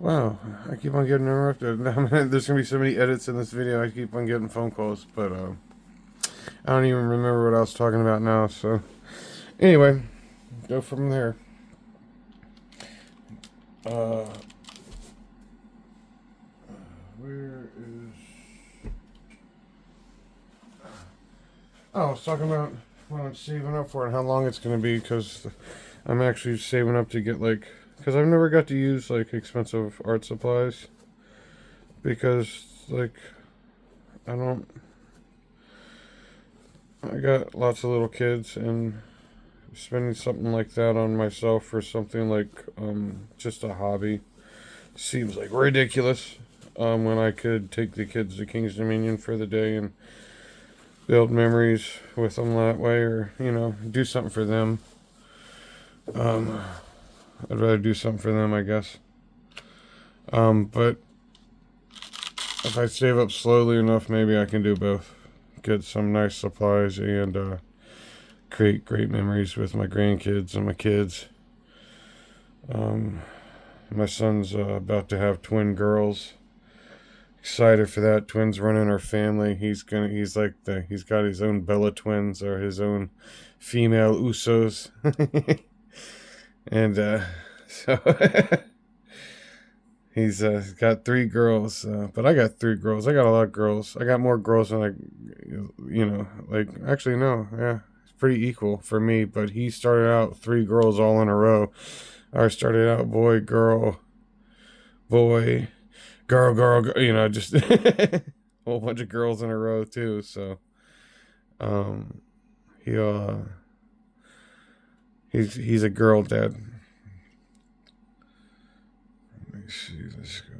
Wow, I keep on getting interrupted. There's gonna be so many edits in this video. I keep on getting phone calls, but I don't even remember what I was talking about now. So anyway, go from there. Uh, where is? Oh, I was talking about what I'm saving up for and how long it's gonna be because I'm actually saving up to get because I've never got to use expensive art supplies because I don't. I got lots of little kids and spending something like that on myself for something just a hobby seems like ridiculous. When I could take the kids to King's Dominion for the day and build memories with them that way, or do something for them. Um, I'd rather do something for them, I guess. But if I save up slowly enough, maybe I can do both. Get some nice supplies and create great memories with my grandkids and my kids. Um, my son's about to have twin girls. Excited for that. Twins running our family. He's got his own Bella twins or his own female Usos. And so he's got three girls, but I got three girls. I got a lot of girls. I got more girls than actually no, yeah, it's pretty equal for me. But he started out three girls all in a row. I started out boy, girl, boy, girl, girl, girl, just a whole bunch of girls in a row too. So, um, he he's a girl dad. Let me see. Let's go.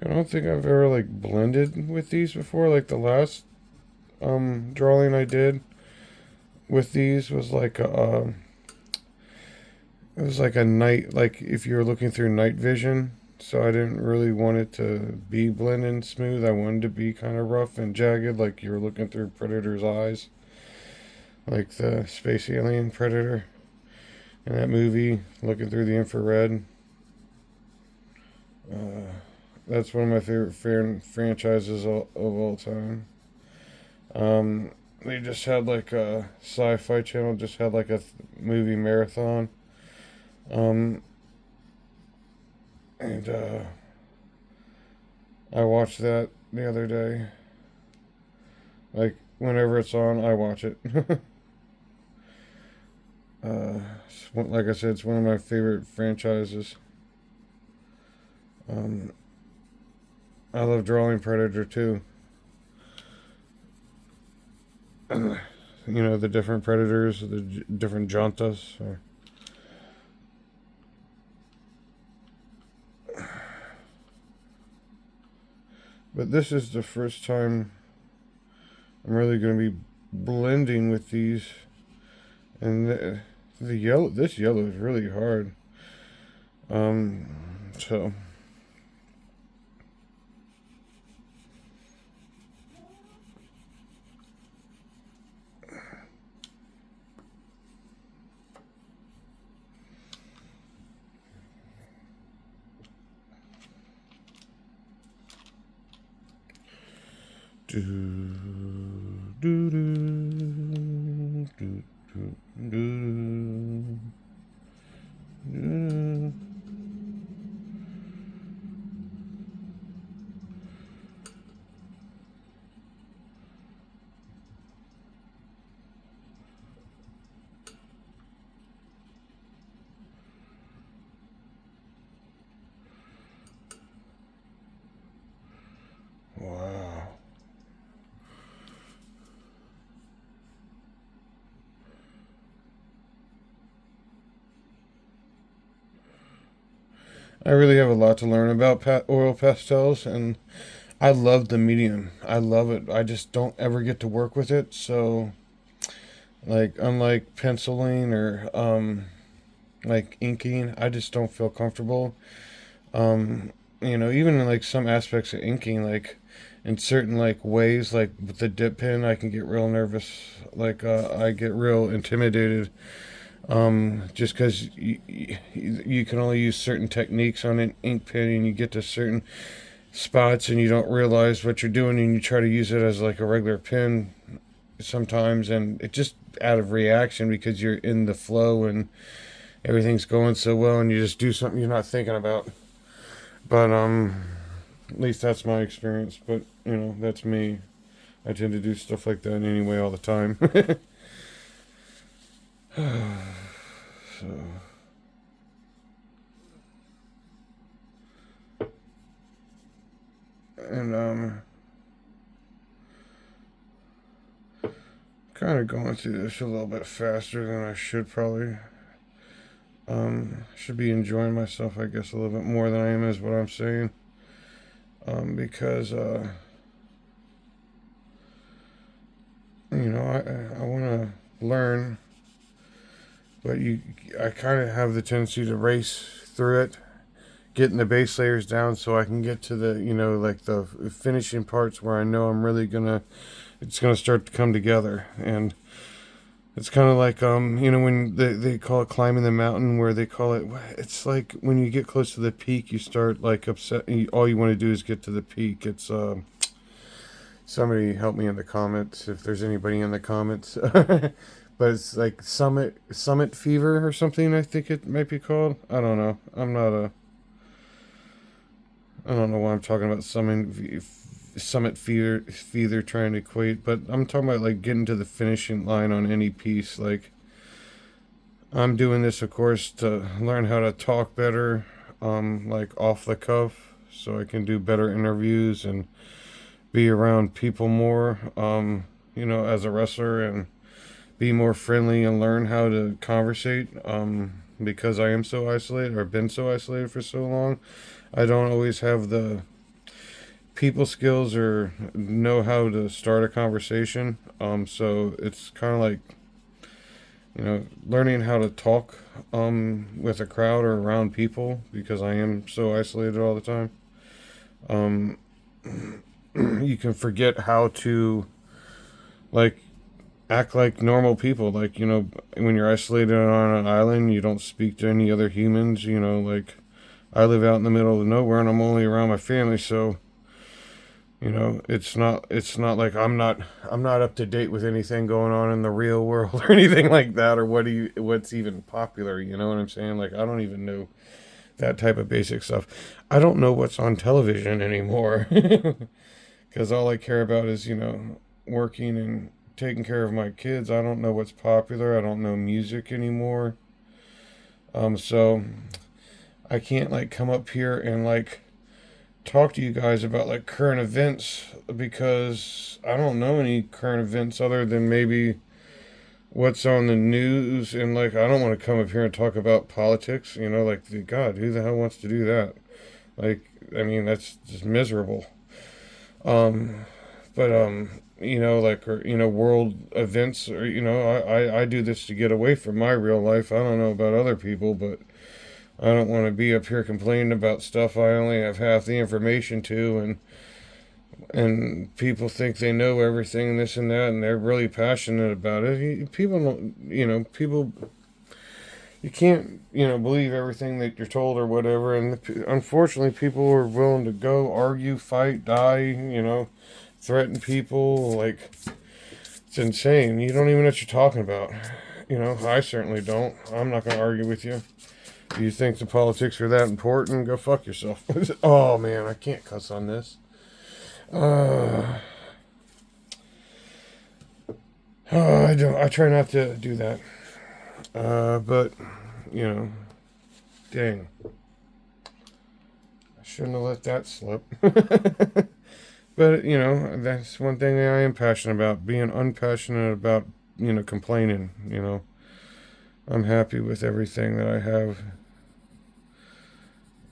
I don't think I've ever blended with these before. Like the last drawing I did with these was it was like a night, like if you were looking through night vision. So I didn't really want it to be blending smooth. I wanted to be kind of rough and jagged, like you were looking through Predator's eyes, like the space alien Predator in that movie, looking through the infrared. Uh, that's one of my favorite franchises of all time. They just had like a Sci-Fi Channel just had like a movie marathon. Um, and I watched that the other day. Like whenever it's on, I watch it. Like I said, it's one of my favorite franchises. Um, I love drawing Predator too. The different predators, the different jantas. But this is the first time I'm really going to be blending with these, and the yellow. This yellow is really hard. So. Do, do, do, do, do, do, do. Wow. I really have a lot to learn about oil pastels, and I love the medium. I love it. I just don't ever get to work with it, so unlike penciling or like inking. I just don't feel comfortable. Even in like some aspects of inking, like in certain like ways, like with the dip pen, I can get real nervous. Like I get real intimidated. Just because you can only use certain techniques on an ink pen, and you get to certain spots and you don't realize what you're doing, and you try to use it as like a regular pen sometimes, and it just out of reaction because you're in the flow and everything's going so well, and you just do something you're not thinking about. But at least that's my experience. But that's me. I tend to do stuff like that anyway all the time. So, and kind of going through this a little bit faster than I should probably. Should be enjoying myself, I guess, a little bit more than I am, is what I'm saying. Because I want to learn, but I kind of have the tendency to race through it, getting the base layers down so I can get to the like the finishing parts where I know it's gonna start to come together. And it's kind of like when they call it climbing the mountain, where they call it, it's like when you get close to the peak, you start like upset. All you want to do is get to the peak. It's somebody help me in the comments if there's anybody in the comments. But it's like summit fever or something, I think it might be called. I don't know. I don't know why I'm talking about summit fever trying to equate, but I'm talking about like getting to the finishing line on any piece. Like, I'm doing this, of course, to learn how to talk better, like off the cuff, so I can do better interviews and be around people more, as a wrestler, and be more friendly and learn how to conversate, because I am so isolated, or been so isolated for so long. I don't always have the people skills or know how to start a conversation. So it's kind of like, learning how to talk with a crowd or around people, because I am so isolated all the time. Um, you can forget how to like act like normal people. Like, when you're isolated on an island, you don't speak to any other humans. Like, I live out in the middle of nowhere and I'm only around my family, so it's not like I'm not up to date with anything going on in the real world or anything like that, or what's even popular. You know what I'm saying? Like, I don't even know that type of basic stuff. I don't know what's on television anymore, because all I care about is working and taking care of my kids. I don't know what's popular. I don't know music anymore. So I can't like come up here and like talk to you guys about like current events, because I don't know any current events other than maybe what's on the news. And like, I don't want to come up here and talk about politics, like, God, who the hell wants to do that? Like, I mean, that's just miserable. um but like, or world events, or I do this to get away from my real life. I don't know about other people, but I don't want to be up here complaining about stuff I only have half the information to, and people think they know everything and this and that, and they're really passionate about it. People don't, people, you can't, believe everything that you're told or whatever. And unfortunately, people are willing to go argue, fight, die, threaten people. Like, it's insane. You don't even know what you're talking about. I certainly don't. I'm not going to argue with you. Do you think the politics are that important? Go fuck yourself. Oh man, I can't cuss on this. I don't. I try not to do that. But dang, I shouldn't have let that slip. But that's one thing that I am passionate about. Being unpassionate about complaining. I'm happy with everything that I have.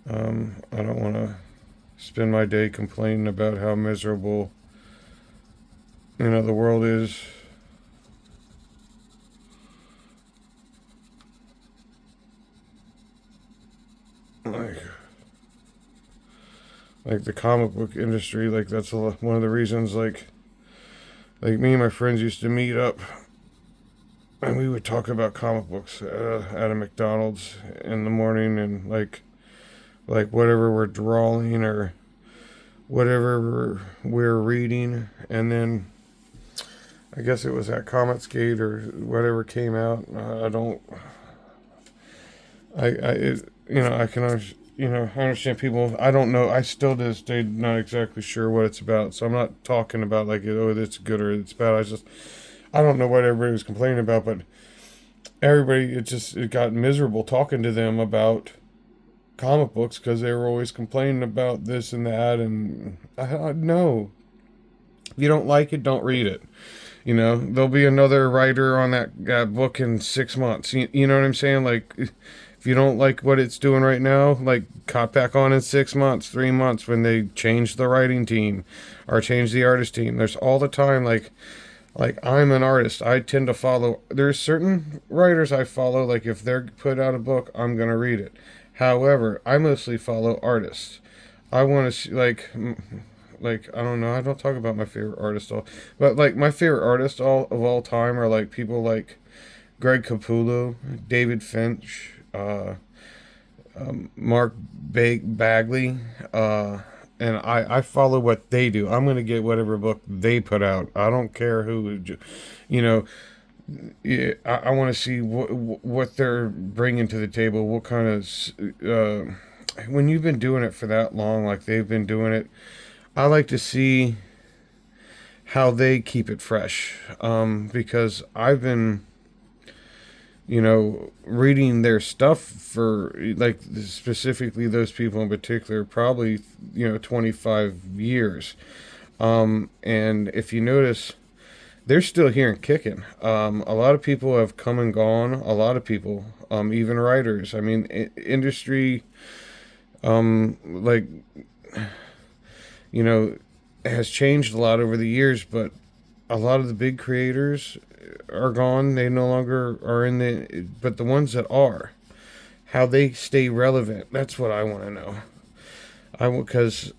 I don't want to spend my day complaining about how miserable the world is. like the comic book industry. Like that's one of the reasons. Like me and my friends used to meet up, and we would talk about comic books at a McDonald's in the morning, and like whatever we're drawing or whatever we're reading, and then I guess it was at Comicsgate or whatever came out. I don't. I can I understand people. I don't know. I still to this day not exactly sure what it's about. So I'm not talking about like oh it's good or it's bad. I don't know what everybody was complaining about, but everybody it got miserable talking to them about comic books because they were always complaining about this and that. And no, if you don't like it, don't read it. There'll be another writer on that book in 6 months. You know what I'm saying? Like, if you don't like what it's doing right now, like, cop back on in 6 months, 3 months when they change the writing team or change the artist team. There's all the time, like I'm an artist. I tend to follow. There's certain writers I follow. Like, if they're put out a book, I'm gonna read it. However, I mostly follow artists. I want to see like I don't know. I don't talk about my favorite artist all, but like my favorite artists of all time are like people like Greg Capullo, David Finch, Mark Bagley, and I follow what they do. I'm gonna get whatever book they put out. I don't care who, you know. Yeah, I want to see what they're bringing to the table. What kind of when you've been doing it for that long, like they've been doing it, I like to see how they keep it fresh. Because I've been, reading their stuff for like specifically those people in particular, probably 25 years. And if you notice, they're still here and kicking. A lot of people have come and gone. A lot of people, even writers. I mean, industry, like you know, has changed a lot over the years, but a lot of the big creators are gone. They no longer are in but the ones that are, how they stay relevant. That's what I want to know. Because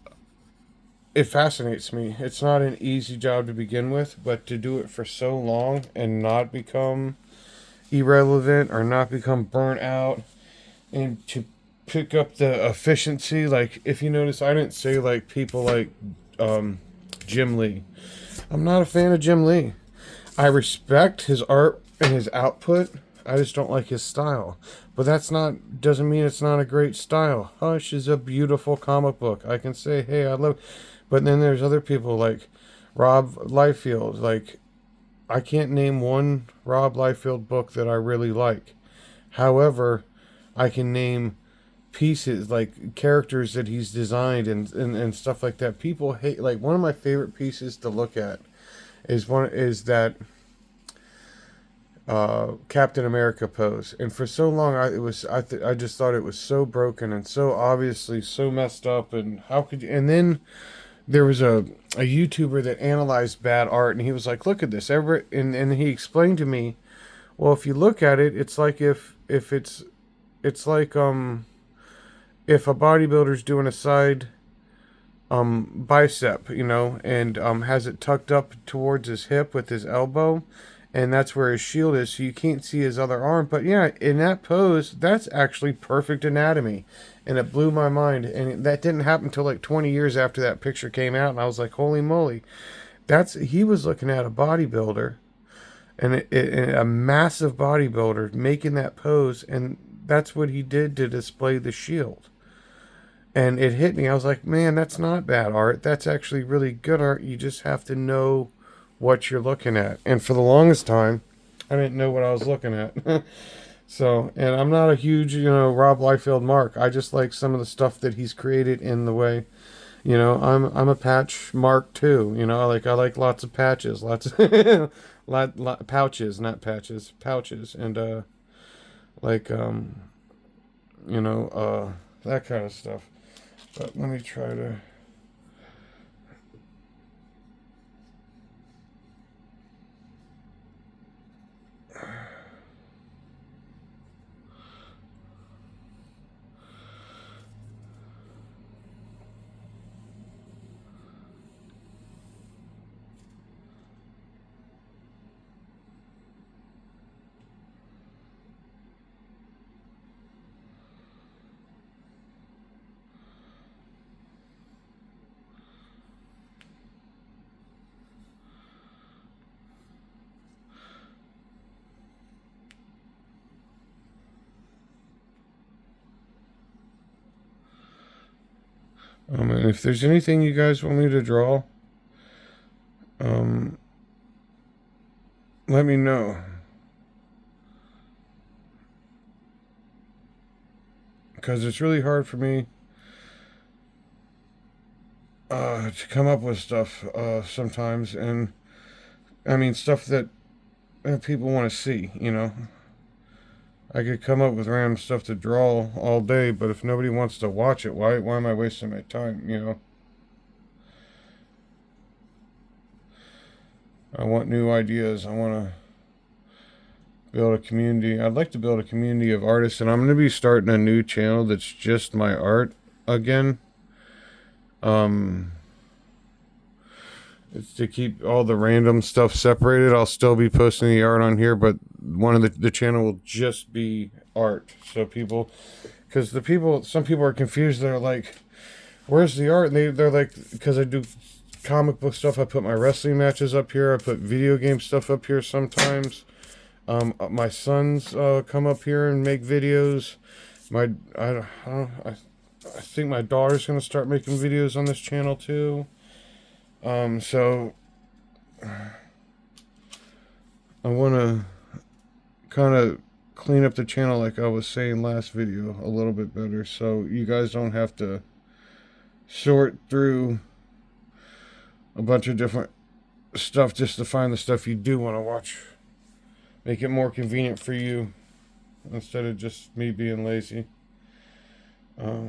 it fascinates me. It's not an easy job to begin with, but to do it for so long and not become irrelevant or not become burnt out, and to pick up the efficiency. Like, if you notice, I didn't say like people like Jim Lee. I'm not a fan of Jim Lee. I respect his art and his output. I just don't like his style. But doesn't mean it's not a great style. Hush is a beautiful comic book. I can say, hey, I love. But then there's other people like Rob Liefeld. Like, I can't name one Rob Liefeld book that I really like. However, I can name pieces, like characters that he's designed and stuff like that. People hate, like, one of my favorite pieces to look at is that Captain America pose. And for so long, I just thought it was so broken and so obviously so messed up. And how could you? And then there was a YouTuber that analyzed bad art, and he was like, "Look at this." And he explained to me, well, if you look at it, it's like if it's like if a bodybuilder's doing a side bicep, and has it tucked up towards his hip with his elbow, and that's where his shield is, so you can't see his other arm. But yeah, in that pose, that's actually perfect anatomy, and it blew my mind. And that didn't happen until like 20 years after that picture came out, and I was like, holy moly, he was looking at a bodybuilder, and a massive bodybuilder making that pose, and that's what he did to display the shield. And it hit me. I was like, man, that's not bad art. That's actually really good art. You just have to know what you're looking at. And for the longest time, I didn't know what I was looking at. So, and I'm not a huge, Rob Liefeld mark. I just like some of the stuff that he's created in the way. I'm a patch mark too. I like lots of patches, lots of pouches, not patches, pouches, and like that kind of stuff. But let me try to. And if there's anything you guys want me to draw, um, let me know. Because it's really hard for me to come up with stuff sometimes. And I mean, stuff that people want to see, you know. I could come up with random stuff to draw all day, but if nobody wants to watch it, why am I wasting my time, you know? I want new ideas. I want to build a community. I'd like to build a community of artists, and I'm going to be starting a new channel that's just my art again. Um, it's to keep all the random stuff separated. I'll still be posting the art on here, but one of the channel will just be art. So people, because some people are confused. They're like, "Where's the art?" And they're like, because I do comic book stuff. I put my wrestling matches up here. I put video game stuff up here sometimes. My sons come up here and make videos. I think my daughter's gonna start making videos on this channel too. So I want to kind of clean up the channel, like I was saying last video, a little bit better, so you guys don't have to sort through a bunch of different stuff just to find the stuff you do want to watch. Make it more convenient for you instead of just me being lazy. Uh,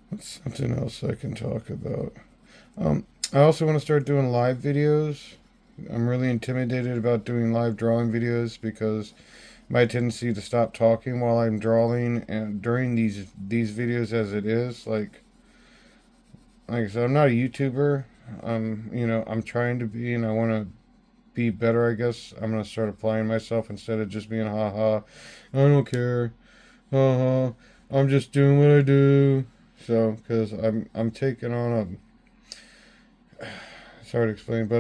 What's something else I can talk about? I also want to start doing live videos. I'm really intimidated about doing live drawing videos because my tendency to stop talking while I'm drawing and during these videos as it is. Like I said, I'm not a YouTuber. I'm trying to be, and I want to be better. I guess I'm gonna start applying myself instead of just being haha. I don't care. Haha. I'm just doing what I do. So, because I'm taking on a, it's hard to explain, but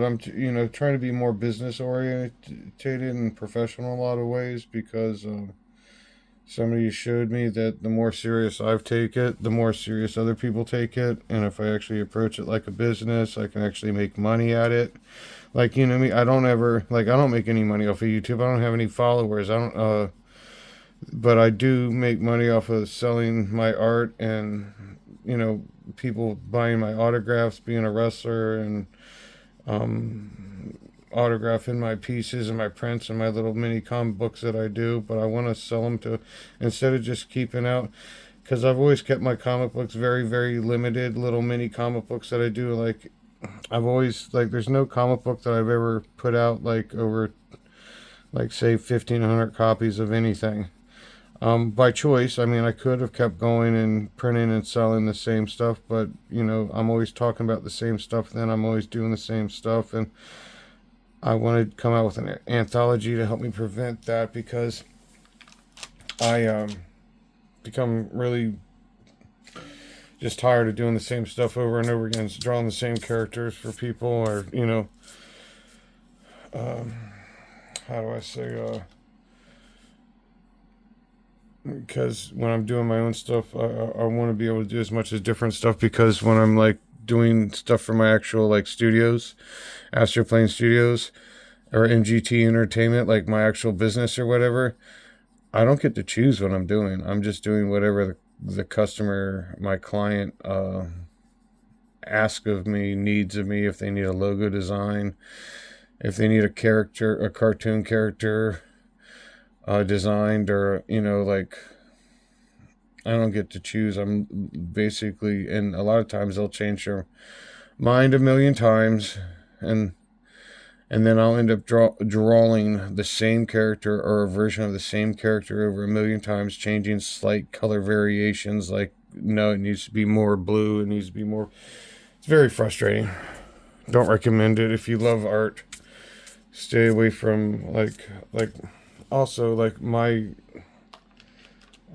trying to be more business oriented and professional in a lot of ways because somebody showed me that the more serious I take it, the more serious other people take it, and if I actually approach it like a business, I can actually make money at it. Like, you know me, I don't ever, like, I don't make any money off of YouTube. I don't have any followers. I don't but I do make money off of selling my art and people buying my autographs, being a wrestler, and autographing my pieces and my prints and my little mini comic books that I do. But I want to sell them to, instead of just keeping out, because I've always kept my comic books very, very limited, little mini comic books that I do. Like, I've always, like, there's no comic book that I've ever put out, like, over like say 1,500 copies of anything. By choice. I mean, I could have kept going and printing and selling the same stuff, but you know, I'm always talking about the same stuff. Then I'm always doing the same stuff, and I wanted to come out with an anthology to help me prevent that, because I become really just tired of doing the same stuff over and over again, drawing the same characters for people, or you know, how do I say? Because when I'm doing my own stuff, I want to be able to do as much as different stuff, because when I'm like doing stuff for my actual like studios, Astroplane Studios or MGT Entertainment, like my actual business or whatever, I don't get to choose what I'm doing. I'm just doing whatever the customer, my client, asks of me, needs of me. If they need a logo design, if they need a character, a cartoon character designed, or you know, like I don't get to choose. I'm basically, and a lot of times they'll change their mind a million times, and then I'll end up drawing the same character or a version of the same character over a million times, changing slight color variations. Like, no, it needs to be more blue. It needs to be more. It's very frustrating. Don't recommend it. If you love art, stay away from like also like my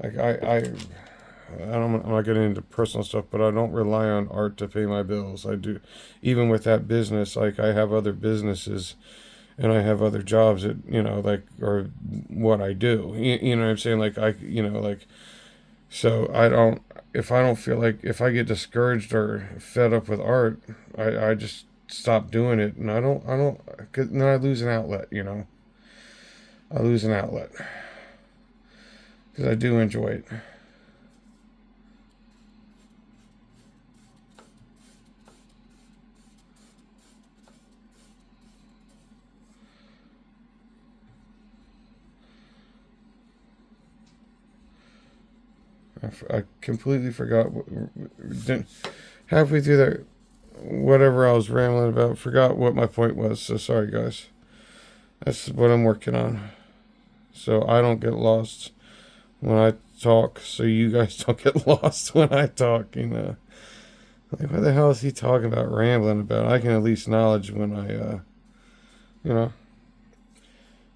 like I'm not getting into personal stuff, but I don't rely on art to pay my bills. I do, even with that business. Like I have other businesses, and I have other jobs that you know, like, or what I do. You know what I'm saying? Like you know, like, so I don't. If I don't feel like, if I get discouraged or fed up with art, I just stop doing it, and I don't. 'Cause then I lose an outlet. You know, I lose an outlet because I do enjoy it. I completely forgot. Halfway through that, whatever I was rambling about, forgot what my point was. So sorry, guys. That's what I'm working on. So I don't get lost when I talk. So you guys don't get lost when I talk. You know, like what the hell is he talking about, rambling about? I can at least acknowledge when you know.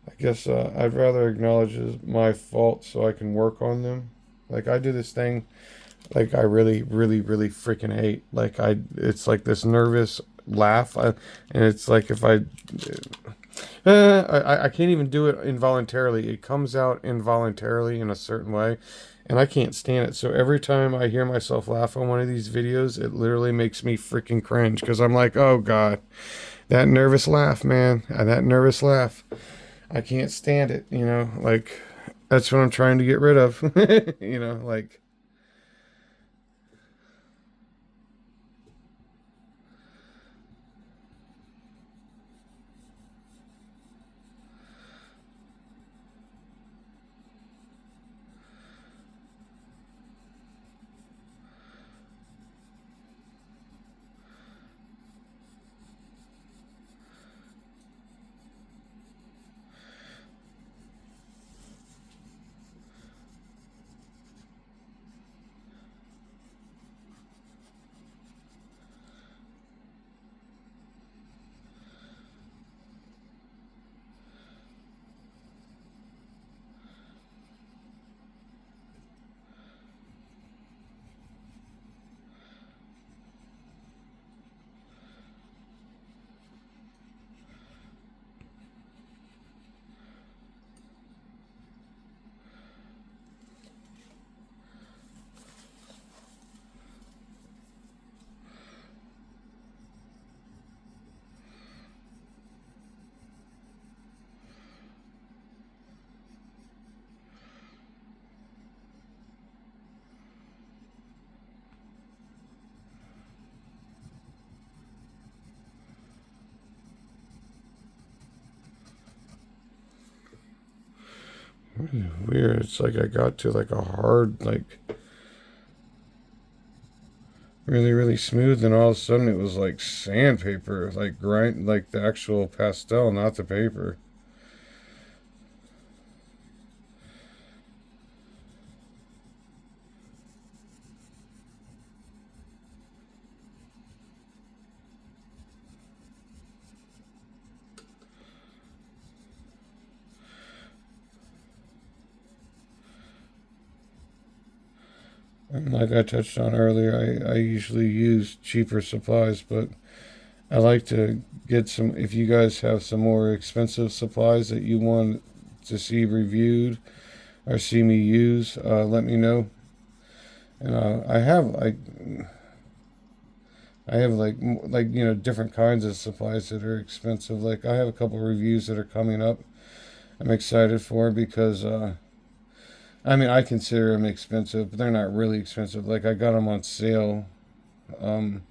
I guess I'd rather acknowledge my faults so I can work on them. Like I do this thing, like I really, really, really freaking hate. Like it's like this nervous laugh, and it's like if I can't even do it involuntarily. It comes out involuntarily in a certain way, and I can't stand it. So every time I hear myself laugh on one of these videos, it literally makes me freaking cringe, because I'm like, oh god, that nervous laugh, man, that nervous laugh. I can't stand it. You know, like that's what I'm trying to get rid of. You know, like. Weird. It's like I got to like a hard, like really, really smooth, and all of a sudden it was like sandpaper, like grind, like the actual pastel, not the paper. Like I touched on earlier, I usually use cheaper supplies, but I like to get some. If you guys have some more expensive supplies that you want to see reviewed or see me use, let me know. And I have like different kinds of supplies that are expensive. Like I have a couple reviews that are coming up. I'm excited for because I mean I consider them expensive, but they're not really expensive. Like I got them on sale um,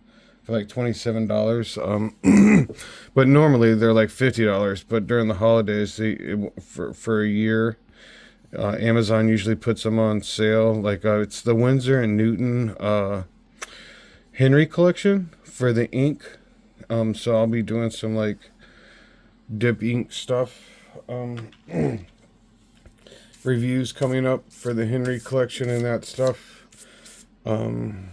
for like $27. But normally they're like $50. But during the holidays, for a year, Amazon usually puts them on sale. Like it's the Windsor and Newton Henry collection for the ink. So I'll be doing some like dip ink stuff. Reviews coming up for the Henry collection and that stuff. Um,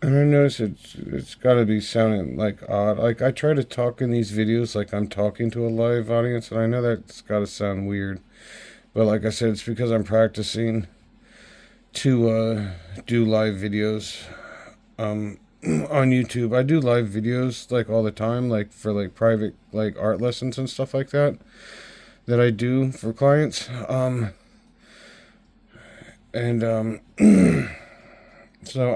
And I notice it's got to be sounding like odd. Like I try to talk in these videos like I'm talking to a live audience, and I know that's got to sound weird. But like I said, it's because I'm practicing to do live videos on YouTube. I do live videos like all the time, like for like private like art lessons and stuff like that I do for clients. And So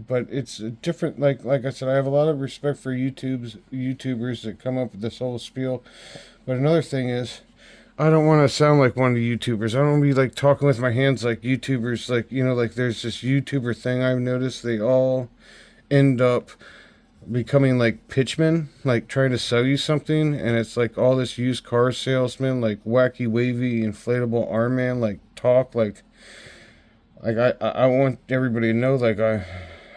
but it's different. Like I said, I have a lot of respect for YouTubers that come up with this whole spiel. But another thing is, I don't want to sound like one of the YouTubers. I don't want to be like talking with my hands like YouTubers. Like like there's this YouTuber thing I've noticed. They all end up becoming like pitchmen, like trying to sell you something, and it's like all this used car salesman, like wacky wavy inflatable arm man, like talk like I want everybody to know like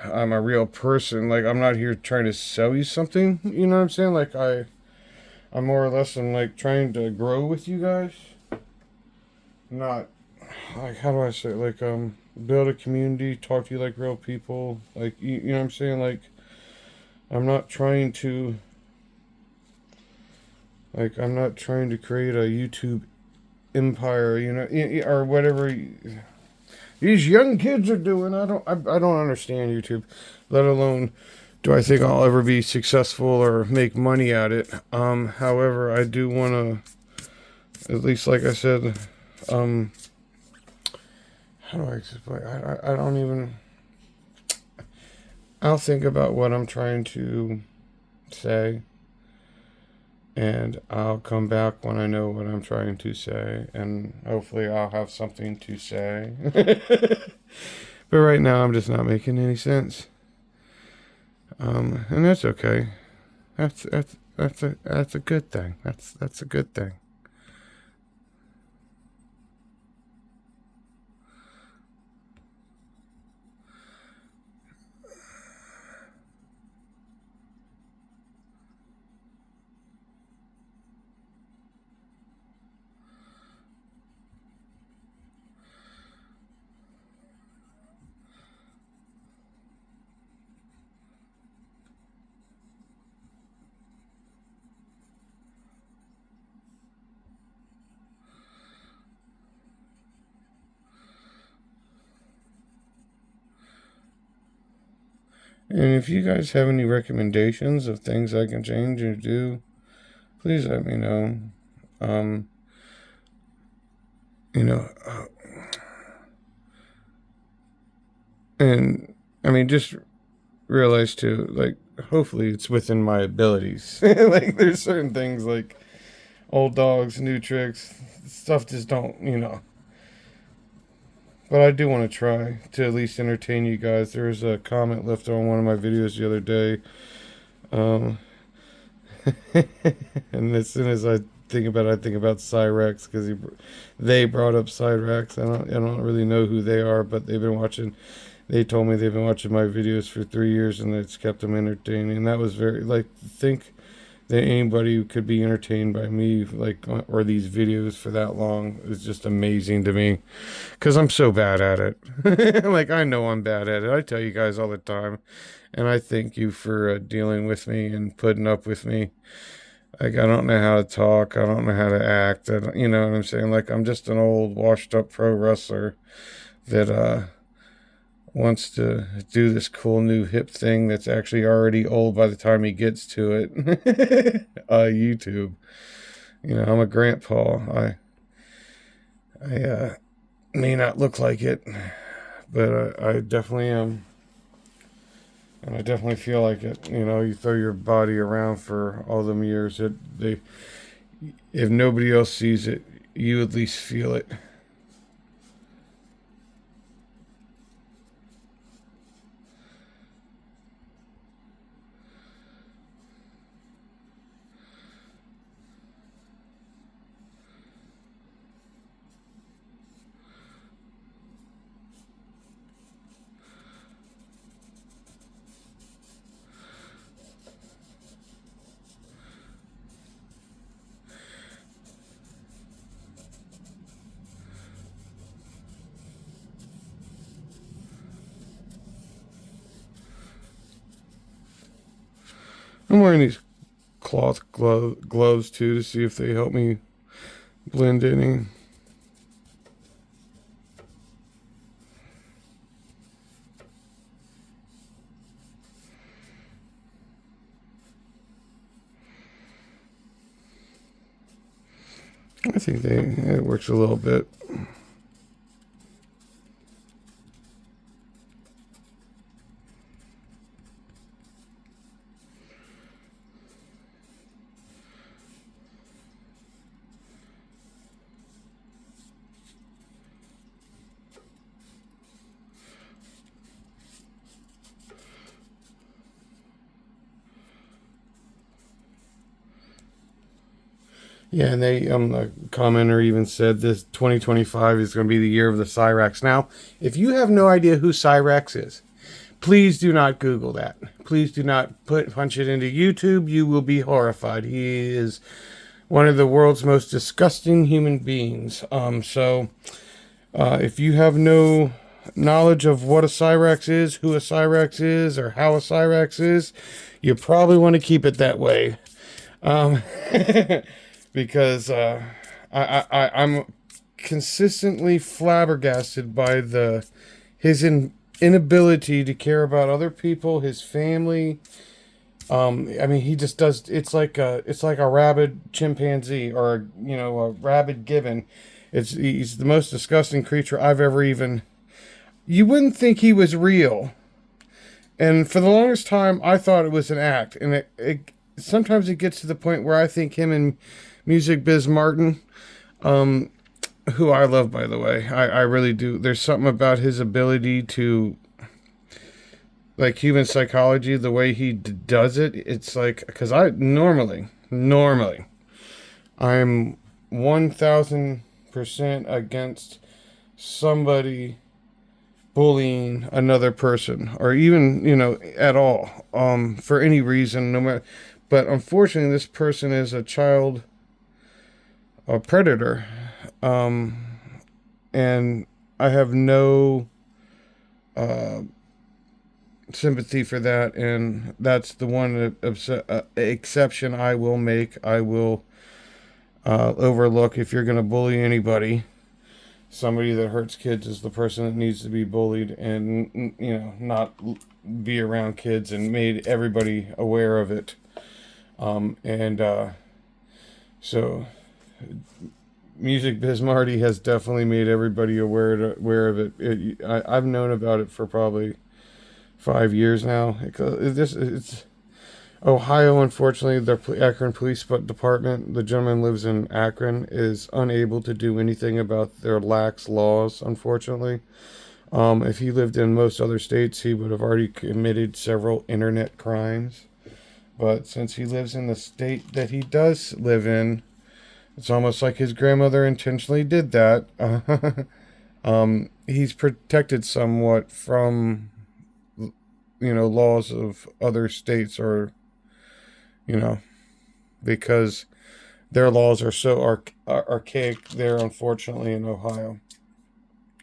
I'm a real person. Like I'm not here trying to sell you something. You know what I'm saying? Like I'm more or less am like trying to grow with you guys. Not like how do I say it? Like build a community, talk to you like real people. Like you know what I'm saying? Like I'm not trying to I'm not trying to create a YouTube empire, or whatever these young kids are doing. I don't understand YouTube, let alone do I think I'll ever be successful or make money at it. However, I do want to, at least like I said, how do I explain? I don't even. I'll think about what I'm trying to say, and I'll come back when I know what I'm trying to say, and hopefully I'll have something to say. But right now I'm just not making any sense. And that's okay. That's a good thing. That's a good thing. And if you guys have any recommendations of things I can change or do, please let me know. Um, you know, and I mean, just realize too, like, hopefully it's within my abilities. Like, there's certain things like old dogs, new tricks, stuff just don't. But I do want to try to at least entertain you guys. There was a comment left on one of my videos the other day Um, and as soon as I think about it, I think about Cyrex because they brought up Cyrex. I don't really know who they are, but they've been watching. They told me they've been watching my videos for 3 years, and it's kept them entertaining. And that was very like think that anybody could be entertained by me like or these videos for that long is just amazing to me because I'm so bad at it. Like I know I'm bad at it. I tell you guys all the time, and I thank you for dealing with me and putting up with me. Like I don't know how to talk. I don't know how to act. You know what I'm saying? Like I'm just an old washed up pro wrestler that wants to do this cool new hip thing that's actually already old by the time he gets to it. YouTube. You know, I'm a grandpa. I may not look like it, but I definitely am. And I definitely feel like it. You know, you throw your body around for all them years. If nobody else sees it, you at least feel it. I'm wearing these cloth gloves too to see if they help me blend in. I think it works a little bit. Yeah, and the commenter even said this 2025 is going to be the year of the Cyrex. Now, if you have no idea who Cyrex is, please do not Google that. Please do not punch it into YouTube. You will be horrified. He is one of the world's most disgusting human beings. If you have no knowledge of what a Cyrex is, who a Cyrex is, or how a Cyrex is, you probably want to keep it that way. Um, because I'm consistently flabbergasted by his inability to care about other people, his family. I mean, he just does. It's like a rabid chimpanzee or a rabid gibbon. He's the most disgusting creature I've ever even. You wouldn't think he was real, and for the longest time, I thought it was an act. And it sometimes it gets to the point where I think him and Music Biz Martin, who I love, by the way, I really do. There's something about his ability to, like human psychology, the way he does it. It's like, because I normally, I'm 1,000% against somebody bullying another person or even, at all, for any reason, no matter. But unfortunately, this person is a predator. And I have no sympathy for that. And that's the one exception I will make. I will overlook. If you're going to bully anybody, somebody that hurts kids is the person that needs to be bullied, and not be around kids, and made everybody aware of it. So Music Biz Marty has definitely made everybody aware of it. I've known about it for probably 5 years now. It's Ohio. Unfortunately, the Akron Police Department, the gentleman lives in Akron, is unable to do anything about their lax laws. Unfortunately, if he lived in most other states, he would have already committed several internet crimes. But since he lives in the state that he does live in, it's almost like his grandmother intentionally did that. He's protected somewhat from, laws of other states, or, you know, because their laws are so archaic there, unfortunately, in Ohio.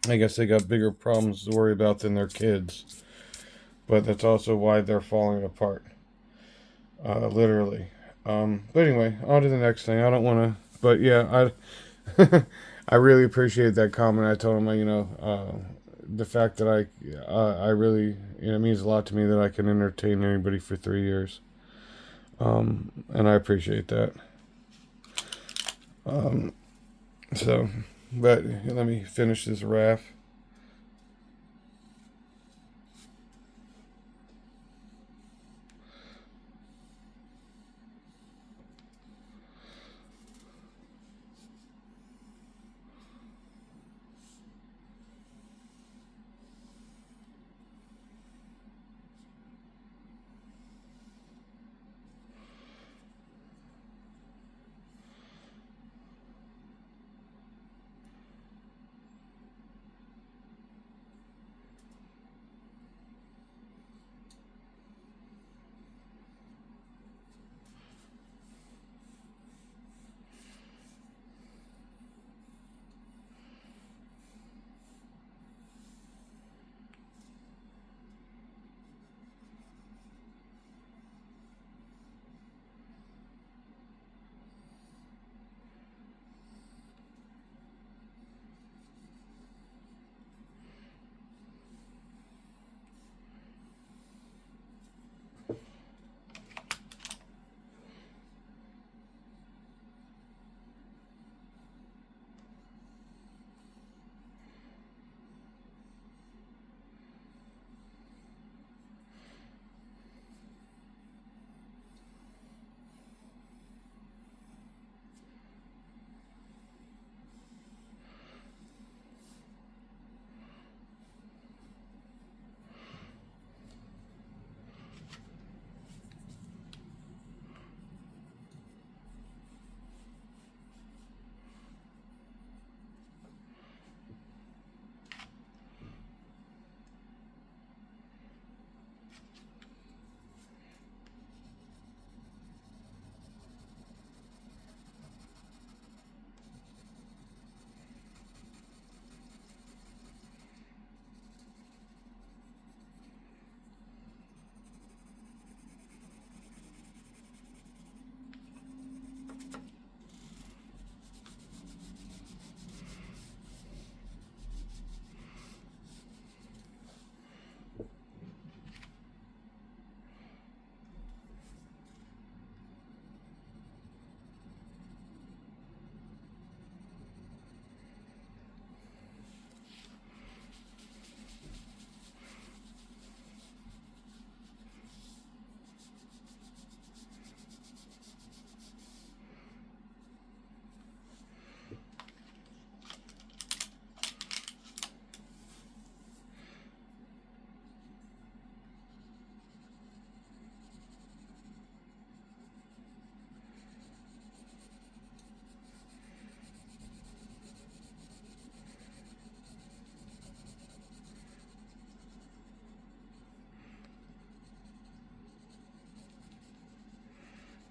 I guess they got bigger problems to worry about than their kids. But that's also why they're falling apart. Literally. But anyway, on to the next thing. I don't want to, but yeah, I really appreciate that comment. I told him, the fact that I really, it means a lot to me that I can entertain anybody for 3 years. And I appreciate that. So, but let me finish this raft.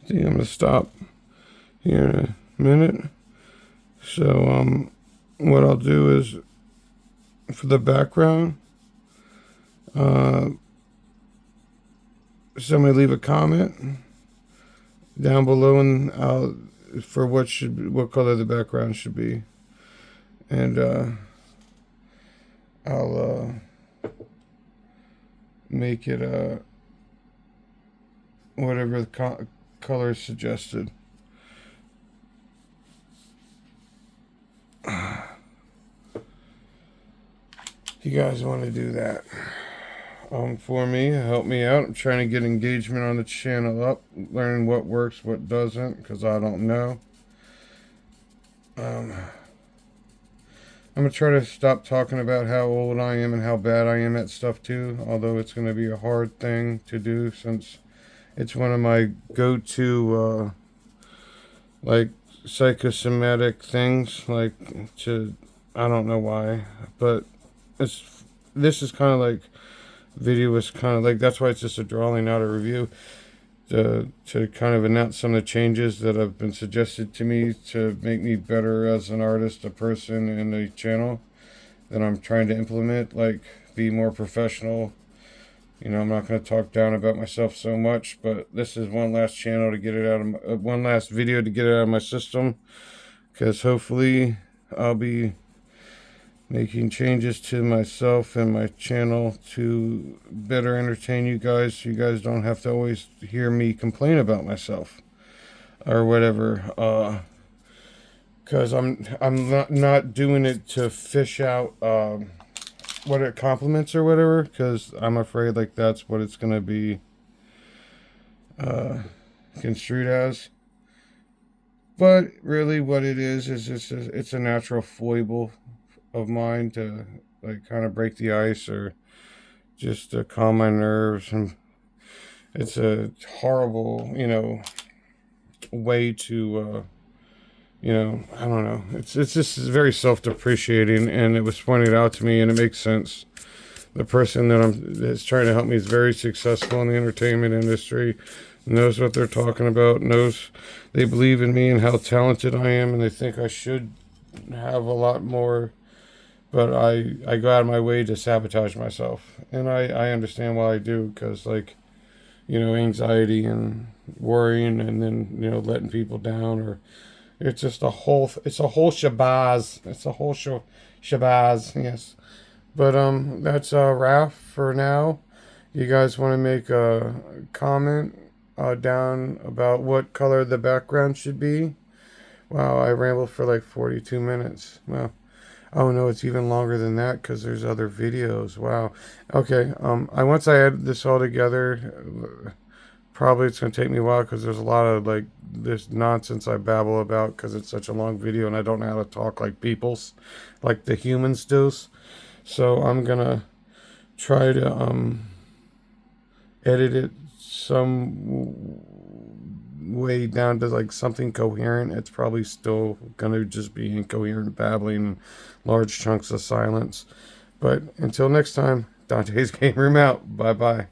I think I'm gonna stop here in a minute. So, what I'll do is for the background, uh, somebody leave a comment down below, and I'll for what color the background should be, and I'll make it whatever the color is suggested. You guys want to do that for me, help me out. I'm trying to get engagement on the channel up, learn what works, what doesn't, because I don't know. I'm going to try to stop talking about how old I am and how bad I am at stuff too, although it's going to be a hard thing to do since It's one of my go-to like psychosomatic things. Like to, I don't know why, but it's this is kind of like video is kind of like that's why it's just a drawing, not a review. To kind of announce some of the changes that have been suggested to me to make me better as an artist, a person, and a channel that I'm trying to implement. Like be more professional. You know, I'm not going to talk down about myself so much, but this is one last channel to get it out of my, one last video to get it out of my system, because hopefully I'll be making changes to myself and my channel to better entertain you guys, so you guys don't have to always hear me complain about myself or whatever. Because I'm not doing it to fish out what it compliments or whatever, because I'm afraid like that's what it's gonna be construed as. But really, what it is just it's a natural foible of mine to like kind of break the ice or just to calm my nerves, and it's a horrible, way to I don't know. It's just very self-depreciating, and it was pointed out to me, and it makes sense. The person that's trying to help me is very successful in the entertainment industry, knows what they're talking about, knows they believe in me and how talented I am, and they think I should have a lot more. But I go out of my way to sabotage myself, and I understand why I do, because like anxiety and worrying, and then letting people down, or it's just a whole shabazz. It's a whole shabazz. Yes. But that's Raph for now. You guys want to make a comment down about what color the background should be? Wow, I rambled for like 42 minutes. Wow. Oh no, it's even longer than that because there's other videos. Wow. Okay. I once I add this all together, probably it's gonna take me a while because there's a lot of like this nonsense I babble about because it's such a long video and I don't know how to talk like people's, like the humans do. So I'm gonna try to edit it some way down to like something coherent. It's probably still gonna just be incoherent babbling, large chunks of silence. But until next time, Dante's Game Room out. Bye bye.